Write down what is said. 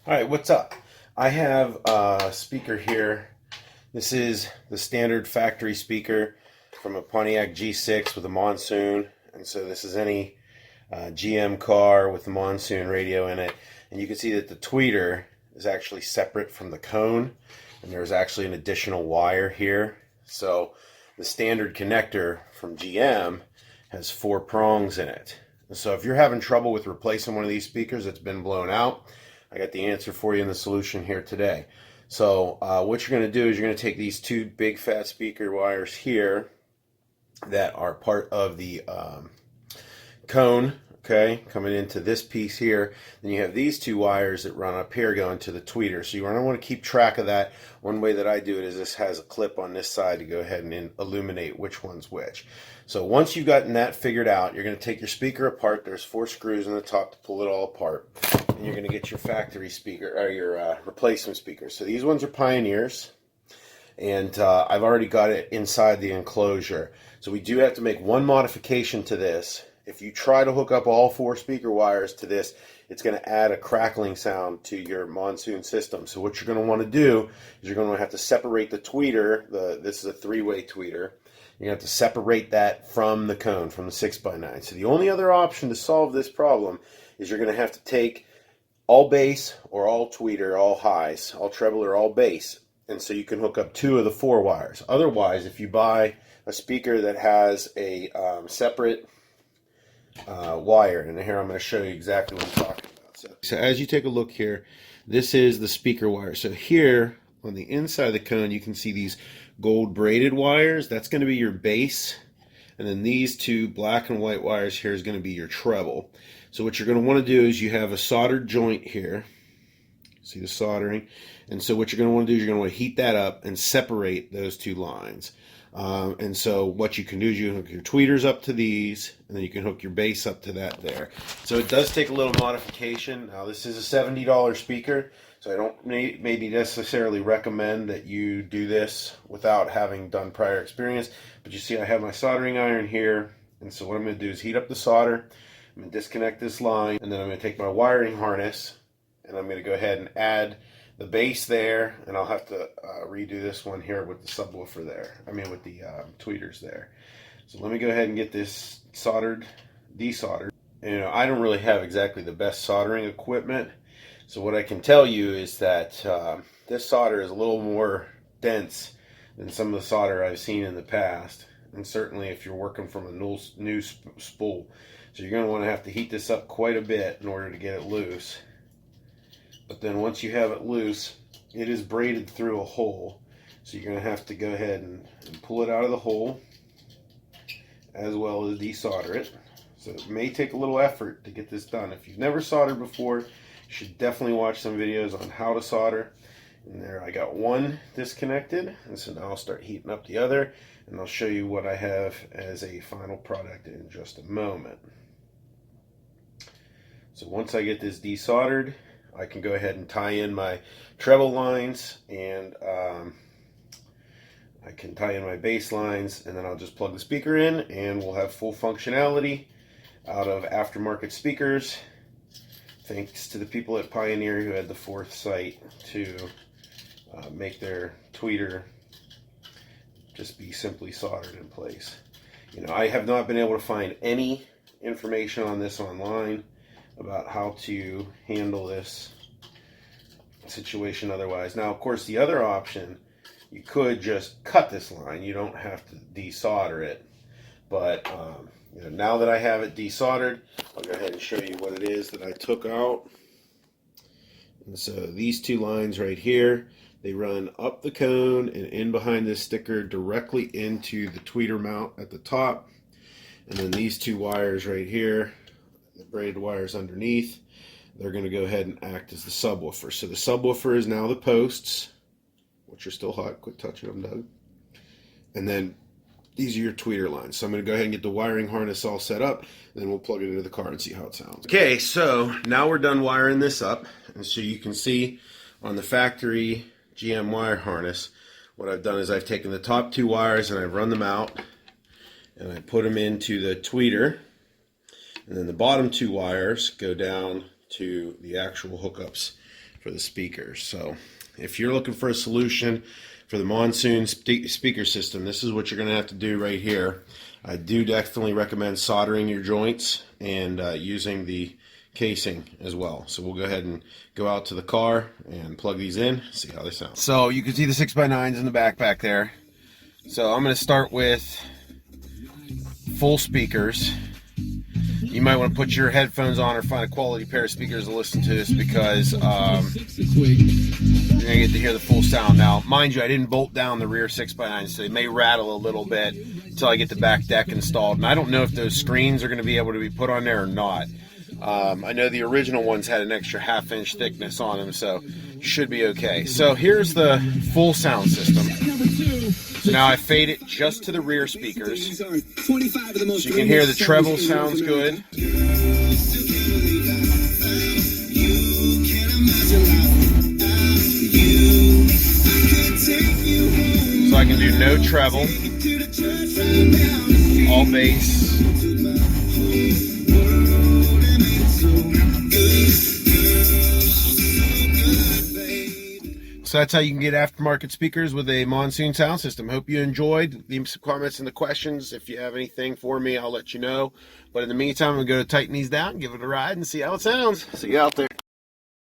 All right, what's up? I have a speaker here. This is the standard factory speaker from a Pontiac G6 with a Monsoon. And so this is any GM car with the Monsoon radio in it. And you can see that the tweeter is actually separate from the cone. And there's actually an additional wire here. So the standard connector from GM has 4 prongs in it. And so if you're having trouble with replacing one of these speakers that's been blown out, I got the answer for you in the solution here today. So what you're going to do is you're going to take these 2 big fat speaker wires here that are part of the cone, okay, coming into this piece here. Then you have these 2 wires that run up here going to the tweeter. So you want to keep track of that. One way that I do it is this has a clip on this side to go ahead and illuminate which one's which. So once you've gotten that figured out, you're going to take your speaker apart. There's 4 screws in the top to pull it all apart. And you're going to get your factory speaker, or your replacement speakers. So these ones are Pioneers. And I've already got it inside the enclosure. So we do have to make one modification to this. If you try to hook up all 4 speaker wires to this, it's going to add a crackling sound to your Monsoon system. So what you're going to want to do is you're going to have to separate the tweeter. This is a 3-way tweeter. You're going to have to separate that from the cone, from the 6x9. So the only other option to solve this problem is you're going to have to take all bass or all tweeter, all highs, all treble or all bass. And so you can hook up 2 of the 4 wires. Otherwise, if you buy a speaker that has a separate wire, and here I'm going to show you exactly what I'm talking about. So as you take a look here, this is the speaker wire. So here on the inside of the cone, you can see these gold braided wires. That's going to be your bass. And then these 2 black and white wires here is going to be your treble. So what you're going to want to do is you have a soldered joint here. See the soldering? And so what you're going to want to do is you're going to want to heat that up and separate those 2 lines. And so what you can do is you hook your tweeters up to these, and then you can hook your bass up to that there. So it does take a little modification. Now this is a $70 speaker, so I don't maybe necessarily recommend that you do this without having done prior experience. But you see I have my soldering iron here, and so what I'm going to do is heat up the solder. I'm going to disconnect this line, and then I'm going to take my wiring harness, and I'm going to go ahead and add the bass there, and I'll have to redo this one here with the subwoofer there. I mean with the tweeters there. So let me go ahead and get this desoldered. And, I don't really have exactly the best soldering equipment. So what I can tell you is that this solder is a little more dense than some of the solder I've seen in the past. And certainly if you're working from a new spool. So you're going to want to have to heat this up quite a bit in order to get it loose. But then once you have it loose, it is braided through a hole. So you're going to have to go ahead and pull it out of the hole, as well as desolder it. So it may take a little effort to get this done. If you've never soldered before, you should definitely watch some videos on how to solder. And there I got one disconnected. And so now I'll start heating up the other, and I'll show you what I have as a final product in just a moment. So once I get this desoldered, I can go ahead and tie in my treble lines, and I can tie in my bass lines, and then I'll just plug the speaker in, and we'll have full functionality out of aftermarket speakers, thanks to the people at Pioneer who had the foresight to make their tweeter just be simply soldered in place. I have not been able to find any information on this online about how to handle this situation otherwise. Now, of course, the other option, you could just cut this line. You don't have to desolder it. But now that I have it desoldered, I'll go ahead and show you what it is that I took out. And so these 2 lines right here, they run up the cone and in behind this sticker directly into the tweeter mount at the top. And then these 2 wires right here, the braided wires underneath, they're going to go ahead and act as the subwoofer. So the subwoofer is now the posts, which are still hot. Quit touching them, Doug. And then these are your tweeter lines. So I'm going to go ahead and get the wiring harness all set up, and then we'll plug it into the car and see how it sounds. Okay, so now we're done wiring this up. And so you can see on the factory GM wire harness, what I've done is I've taken the top 2 wires and I've run them out, and I put them into the tweeter. And then the bottom 2 wires go down to the actual hookups for the speakers. So if you're looking for a solution for the Monsoon speaker system, this is what you're going to have to do right here. I do definitely recommend soldering your joints and using the casing as well. So we'll go ahead and go out to the car and plug these in, see how they sound. So you can see the 6x9s in the back there. So I'm going to start with full speakers. You might want to put your headphones on or find a quality pair of speakers to listen to this, because you're going to get to hear the full sound. Now, mind you, I didn't bolt down the rear 6x9, so they may rattle a little bit until I get the back deck installed. And I don't know if those screens are going to be able to be put on there or not. I know the original ones had an extra 1/2 inch thickness on them, so should be okay. So here's the full sound system. So now I fade it just to the rear speakers, so you can hear the treble sounds good. So I can do no treble, all bass. So that's how you can get aftermarket speakers with a Monsoon sound system. Hope you enjoyed. Leave some comments in the questions. If you have anything for me, I'll let you know. But in the meantime, I'm going to go tighten these down, give it a ride, and see how it sounds. See you out there.